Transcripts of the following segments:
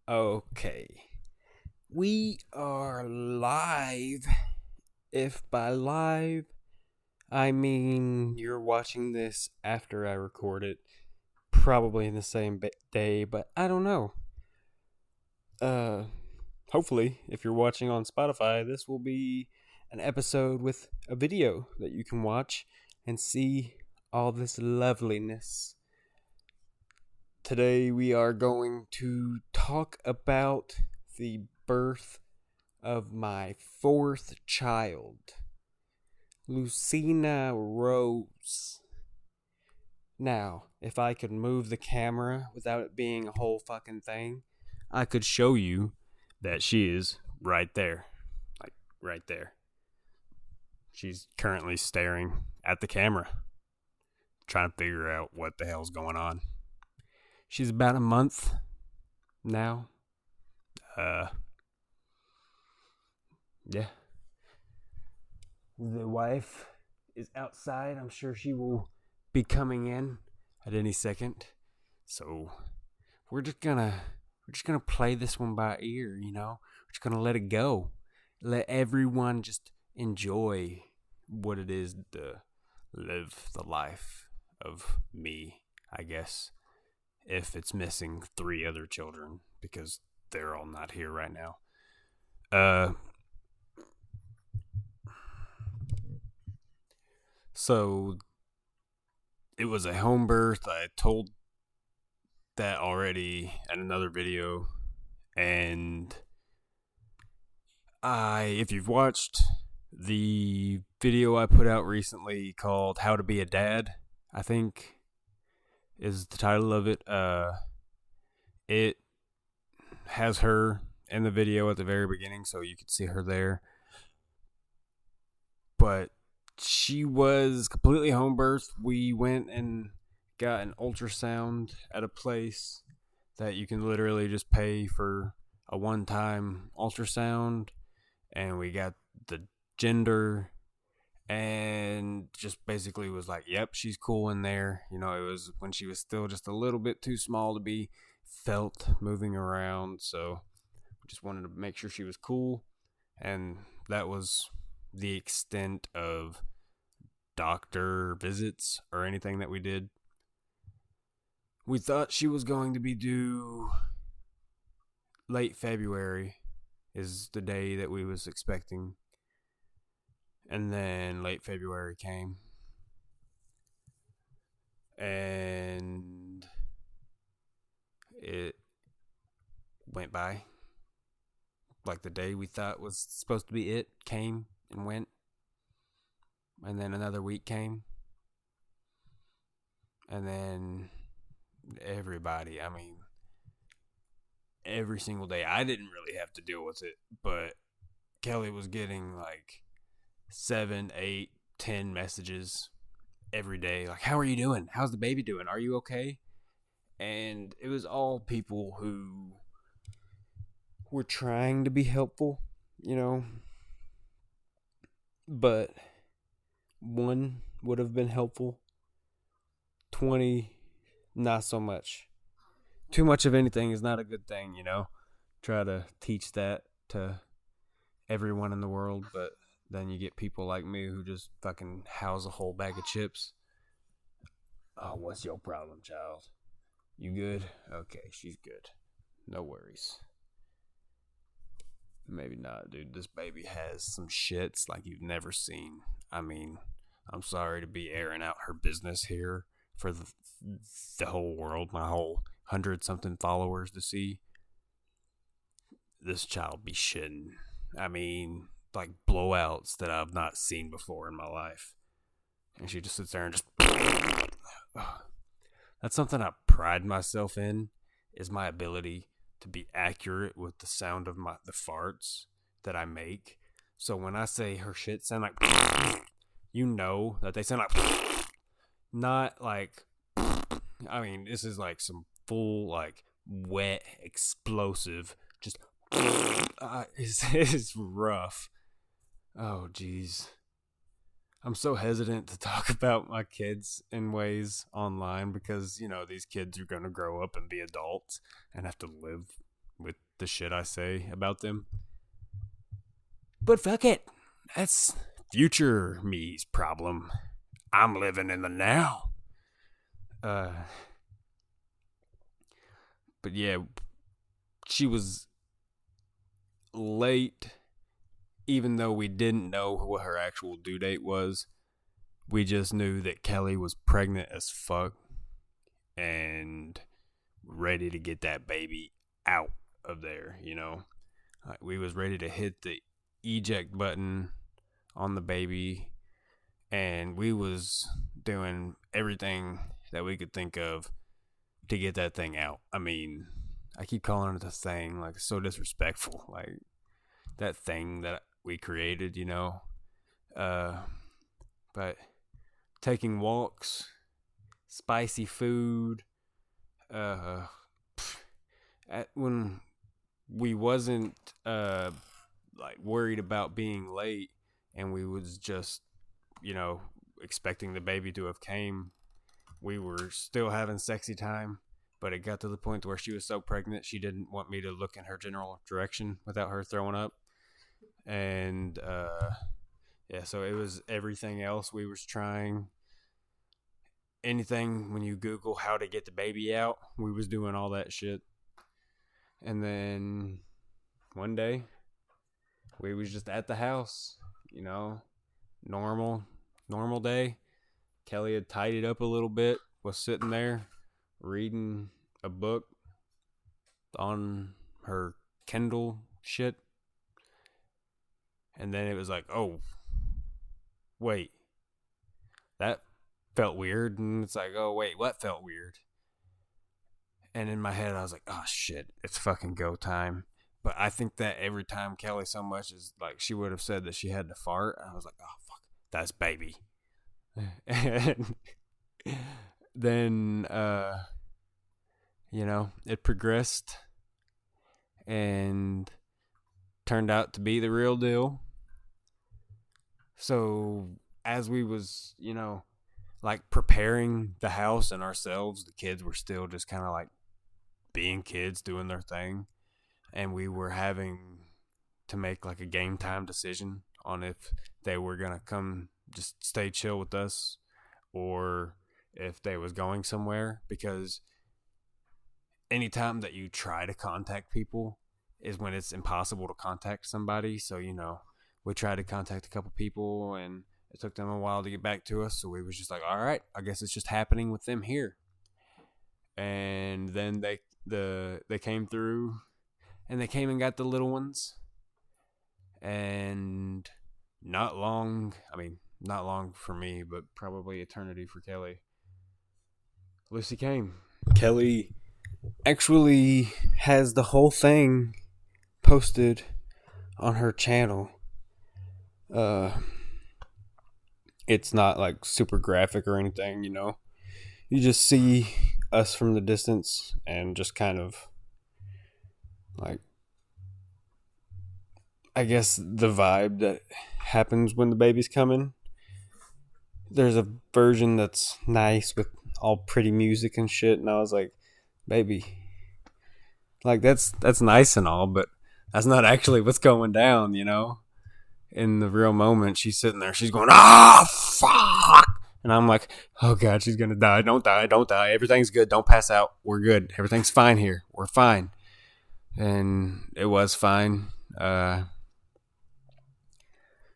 Okay. We are live. If by live, I mean you're watching this after I record it, probably in the same day, but I don't know. Uh, Hopefully, if you're watching on Spotify, this will be an episode with a video that you can watch and see all this loveliness. Today we are going to talk about the birth of my fourth child, Lucina Rose. Now, if I could move the camera without it being a whole fucking thing, I could show you that she is right there. Like, right there. She's currently staring at the camera, trying to figure out what the hell's going on. She's about a month now. Yeah. The wife is outside. I'm sure she will be coming in at any second. So we're just gonna play this one by ear, you know? We're just gonna let it go. Let everyone just enjoy what it is to live the life of me, I guess. If it's missing 3 other children, because they're all not here right now. So it was a home birth. I told that already in another video, and if you've watched the video I put out recently called How to Be a Dad, I think is the title of it. It has her in the video at the very beginning, so you can see her there. But she was completely home birthed. We went and got an ultrasound at a place that you can literally just pay for a one-time ultrasound, and we got the gender, and just basically was like, yep, she's cool in there. You know, it was when she was still just a little bit too small to be felt moving around, so we just wanted to make sure she was cool, and that was the extent of doctor visits or anything that we did. We thought she was going to be due late February is the day that we was expecting. And then late February came. And it went by. Like the day we thought was supposed to be it came and went. And then another week came. And then everybody, I mean, every single day. I didn't really have to deal with it, but Kelly was getting like 7, 8, 10 messages every day. Like, how are you doing? How's the baby doing? Are you okay? And it was all people who were trying to be helpful, you know. But 1 would have been helpful. 20, not so much. Too much of anything is not a good thing, you know. Try to teach that to everyone in the world, but then you get people like me who just fucking house a whole bag of chips. Oh, what's your problem, child? You good? Okay, she's good. No worries. Maybe not, dude. This baby has some shits like you've never seen. I mean, I'm sorry to be airing out her business here for the whole world, my whole 100-something followers to see. This child be shitting. I mean, like blowouts that I've not seen before in my life. And she just sits there and just... That's something I pride myself in, is my ability to be accurate with the sound of the farts that I make. So when I say her shit sound like... You know that they sound like... Not like... I mean, this is like some full, like, wet, explosive, just... It's rough. Oh, jeez. I'm so hesitant to talk about my kids in ways online because, these kids are going to grow up and be adults and have to live with the shit I say about them. But fuck it. That's future me's problem. I'm living in the now. Uh, but yeah, she was late, even though we didn't know what her actual due date was. We just knew that Kelly was pregnant as fuck and ready to get that baby out of there. Like we was ready to hit the eject button on the baby, and we was doing everything that we could think of to get that thing out. I mean, I keep calling it a thing, like so disrespectful, like that thing that we created. Uh, but taking walks, spicy food, uh, when we wasn't like worried about being late, and we was just expecting the baby to have came. We were still having sexy time, but it got to the point where she was so pregnant she didn't want me to look in her general direction without her throwing up. And yeah, so it was everything else we was trying. Anything when you Google how to get the baby out, we was doing all that shit. And then one day we was just at the house, normal day. Kelly had tidied up a little bit, was sitting there reading a book on her Kindle shit. And then it was like, oh, wait, that felt weird. And it's like, oh, wait, what felt weird? And in my head, I was like, oh, shit, it's fucking go time. But I think that every time Kelly so much is like, she would have said that she had to fart. I was like, oh, fuck, that's baby. And then, it progressed and turned out to be the real deal. So as we was, like preparing the house and ourselves, the kids were still just kind of like being kids, doing their thing. And we were having to make like a game time decision on if they were going to come just stay chill with us or if they was going somewhere, because anytime that you try to contact people is when it's impossible to contact somebody. So, we tried to contact a couple people and it took them a while to get back to us. So we was just like, all right, I guess it's just happening with them here. And then they came through and they came and got the little ones. And not long for me, but probably eternity for Kelly, Lucy came. Kelly actually has the whole thing posted on her channel. It's not like super graphic or anything, You just see us from the distance and just kind of like, I guess, the vibe that happens when the baby's coming. There's a version that's nice with all pretty music and shit, and I was like, baby, like that's nice and all, but that's not actually what's going down, In the real moment, she's sitting there, she's going, fuck, and I'm like, oh god, she's gonna die. Don't die, everything's good, don't pass out, we're good, everything's fine here, we're fine. And it was fine.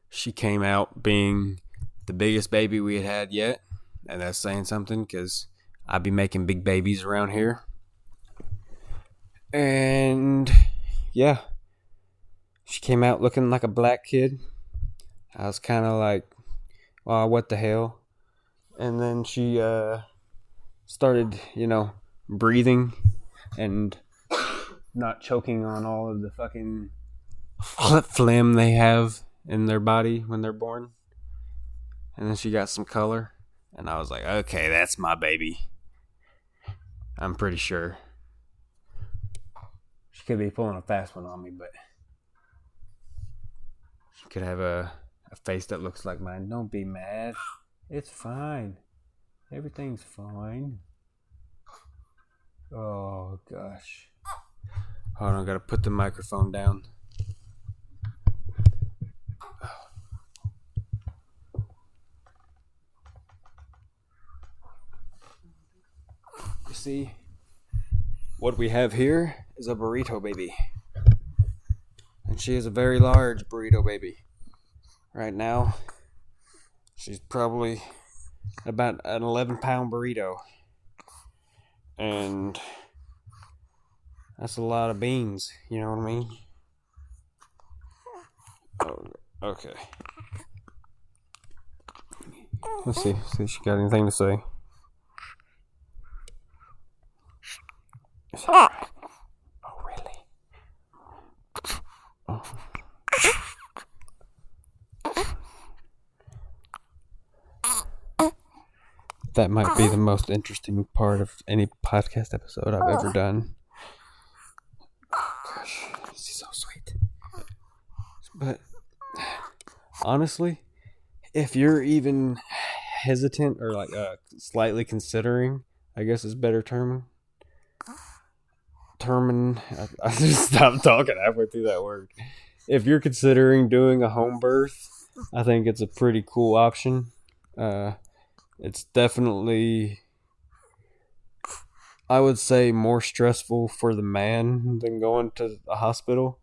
She came out being the biggest baby we had yet, and that's saying something because I be making big babies around here. And yeah, she came out looking like a black kid. I was kind of like, well, what the hell? And then she started, breathing and not choking on all of the fucking phlegm they have in their body when they're born. And then she got some color, and I was like, okay, that's my baby. I'm pretty sure. She could be pulling a fast one on me, but she could have a a face that looks like mine. Don't be mad. It's fine. Everything's fine. Oh, gosh. Hold on, I gotta put the microphone down. You see, what we have here is a burrito baby. And she is a very large burrito baby. Right now, she's probably about an 11-pound burrito. And that's a lot of beans, you know what I mean? Oh, okay. Let's see if she got anything to say. Oh, really? Oh. That might be the most interesting part of any podcast episode I've ever done. Oh, gosh, she's so sweet. But honestly, if you're even hesitant or like slightly considering, I guess is better term. I just stopped talking halfway through that word. If you're considering doing a home birth, I think it's a pretty cool option. It's definitely, I would say, more stressful for the man than going to a hospital.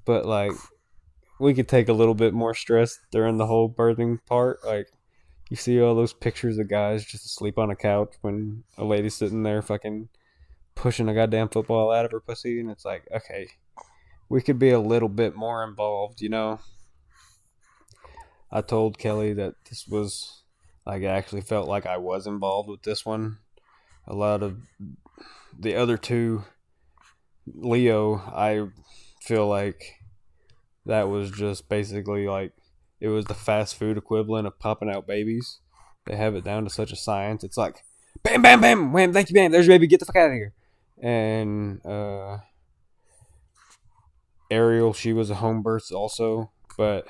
But like, we could take a little bit more stress during the whole birthing part. Like, you see all those pictures of guys just asleep on a couch when a lady's sitting there fucking pushing a goddamn football out of her pussy, and it's like, okay, we could be a little bit more involved, you know? I told Kelly that this was, like, I actually felt like I was involved with this one. A lot of the other two, Leo, I feel like that was just basically like, it was the fast food equivalent of popping out babies. They have it down to such a science. It's like, bam, bam, bam, wham, thank you, bam, there's your baby, get the fuck out of here. And Ariel, she was a home birth also, but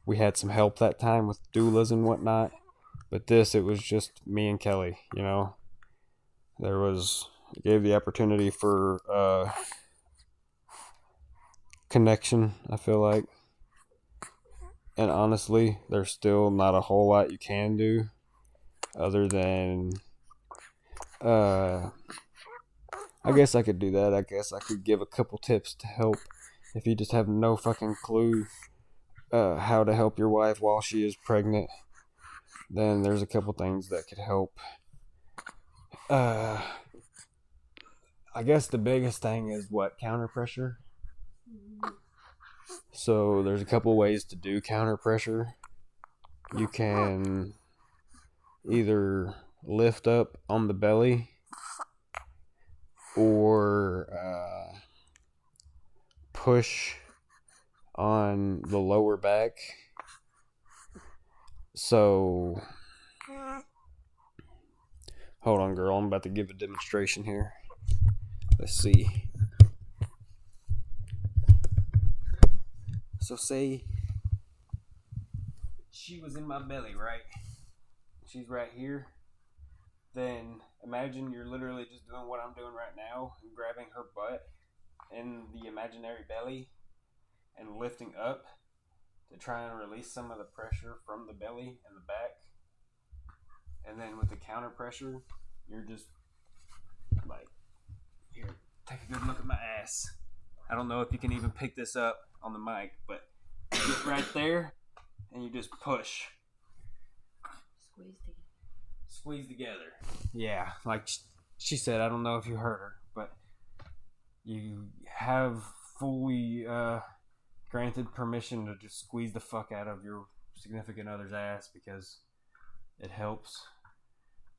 we had some help that time with doulas and whatnot. But this, it was just me and Kelly, you know. It gave the opportunity for connection, I feel like. And honestly, there's still not a whole lot you can do other than I guess I could do that. I guess I could give a couple tips to help if you just have no fucking clue how to help your wife while she is pregnant. Then there's a couple things that could help. I guess the biggest thing is counter pressure. So there's a couple ways to do counter pressure. You can either lift up on the belly or push on the lower back. So, hold on, girl. I'm about to give a demonstration here. Let's see. So, say she was in my belly, right? She's right here. Then imagine you're literally just doing what I'm doing right now and grabbing her butt in the imaginary belly and lifting up to try and release some of the pressure from the belly and the back. And then with the counter pressure, you're just like, here, take a good look at my ass. I don't know if you can even pick this up on the mic, but you get right there and you just push. Squeeze together. Yeah, like she said, I don't know if you heard her, but you have fully granted permission to just squeeze the fuck out of your significant other's ass because it helps.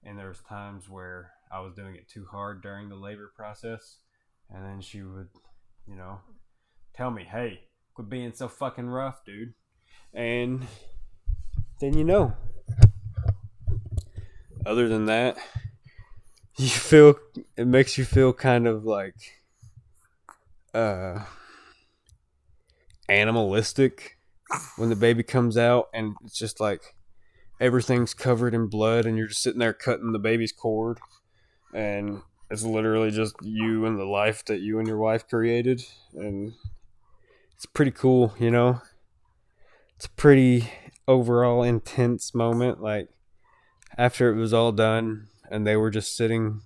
And there's times where I was doing it too hard during the labor process, and then she would, you know, tell me, hey, quit being so fucking rough, dude. And then, you know, other than that, it makes you feel kind of like animalistic when the baby comes out and it's just like everything's covered in blood and you're just sitting there cutting the baby's cord and it's literally just you and the life that you and your wife created, and it's pretty cool, you know. It's a pretty overall intense moment. Like after it was all done and they were just sitting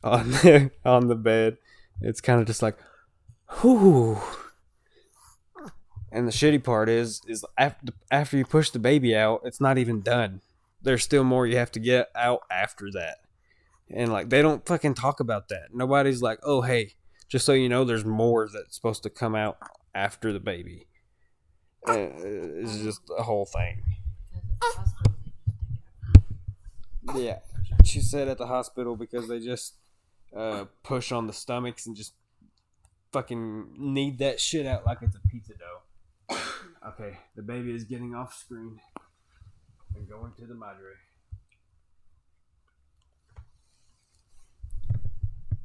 on on the bed, it's kind of just like, whew. And the shitty part is after you push the baby out, it's not even done. There's still more you have to get out after that. And like they don't fucking talk about that. Nobody's like, "Oh, hey, just so you know, there's more that's supposed to come out after the baby." It's just a whole thing. Yeah, she said at the hospital because they just push on the stomachs and just fucking knead that shit out like it's a pizza dough. Okay, the baby is getting off screen and going to the madre.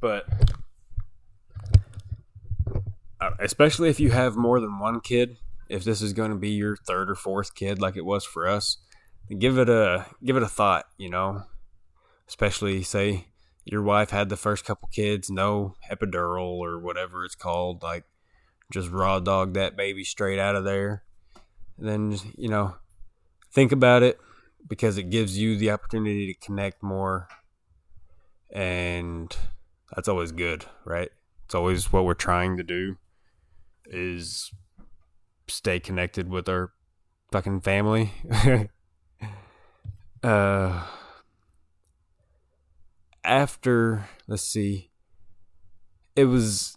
But especially if you have more than one kid, if this is going to be your third or fourth kid like it was for us, give it a thought, you know. Especially say your wife had the first couple kids, no epidural or whatever it's called, like just raw dog that baby straight out of there. And then, you know, think about it because it gives you the opportunity to connect more, and that's always good, right? It's always what we're trying to do is stay connected with our fucking family. After, let's see, it was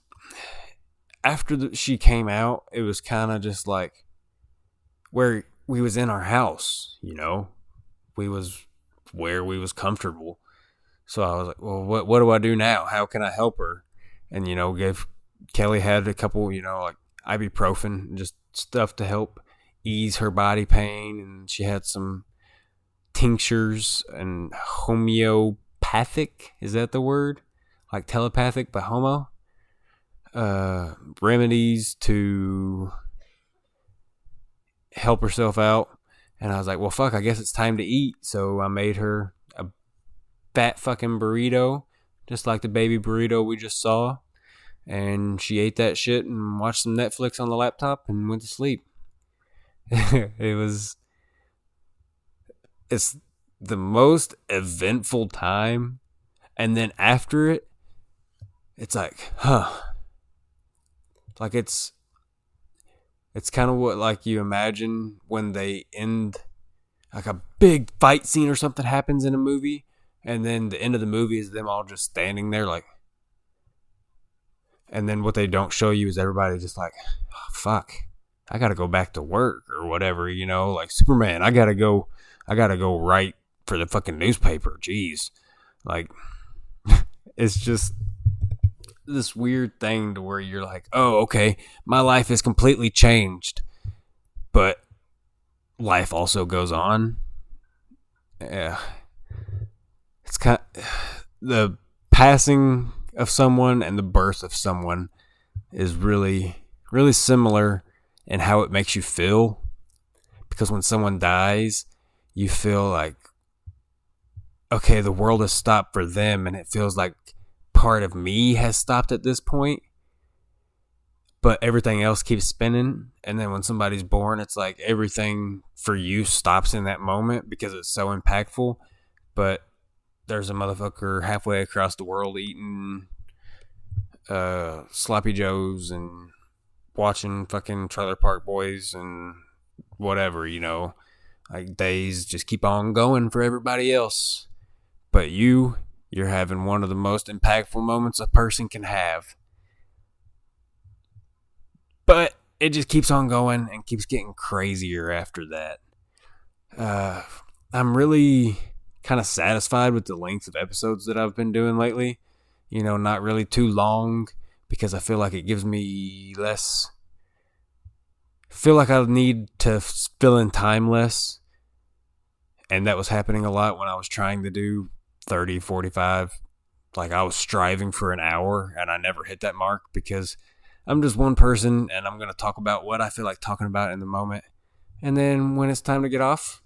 after she came out, it was kind of just like where we was in our house, you know, we was where we was comfortable. So I was like, well, what do I do now? How can I help her? And, you know, Kelly had a couple, you know, like ibuprofen and just stuff to help ease her body pain. And she had some tinctures and homeopathic, is that the word? Like telepathic, but homo? Remedies to help herself out. And I was like, well, fuck, I guess it's time to eat. So I made her a fat fucking burrito, just like the baby burrito we just saw. And she ate that shit and watched some Netflix on the laptop and went to sleep. It's the most eventful time. And then after it, it's like, like it's kind of what like you imagine when they end, like a big fight scene or something happens in a movie, and then the end of the movie is them all just standing there like, and then what they don't show you is everybody just like, oh, fuck, I gotta go back to work or whatever, you know, like Superman, I gotta go write for the fucking newspaper. Jeez. Like, it's just this weird thing to where you're like, oh, okay, my life is completely changed, but life also goes on. Yeah. It's kind of, the passing of someone and the birth of someone is really, really similar in how it makes you feel. Because when someone dies, you feel like, okay, the world has stopped for them, and it feels like part of me has stopped at this point, but everything else keeps spinning. And then when somebody's born, it's like everything for you stops in that moment because it's so impactful. But there's a motherfucker halfway across the world eating sloppy joes and watching fucking Trailer Park Boys and whatever, you know, like days just keep on going for everybody else. But you're having one of the most impactful moments a person can have. But it just keeps on going and keeps getting crazier after that. I'm really kind of satisfied with the length of episodes that I've been doing lately. You know, not really too long, because I feel like it gives me less. Feel like I need to fill in time less. And that was happening a lot when I was trying to do 30, 45. Like I was striving for an hour and I never hit that mark because I'm just one person, and I'm going to talk about what I feel like talking about in the moment. And then when it's time to get off,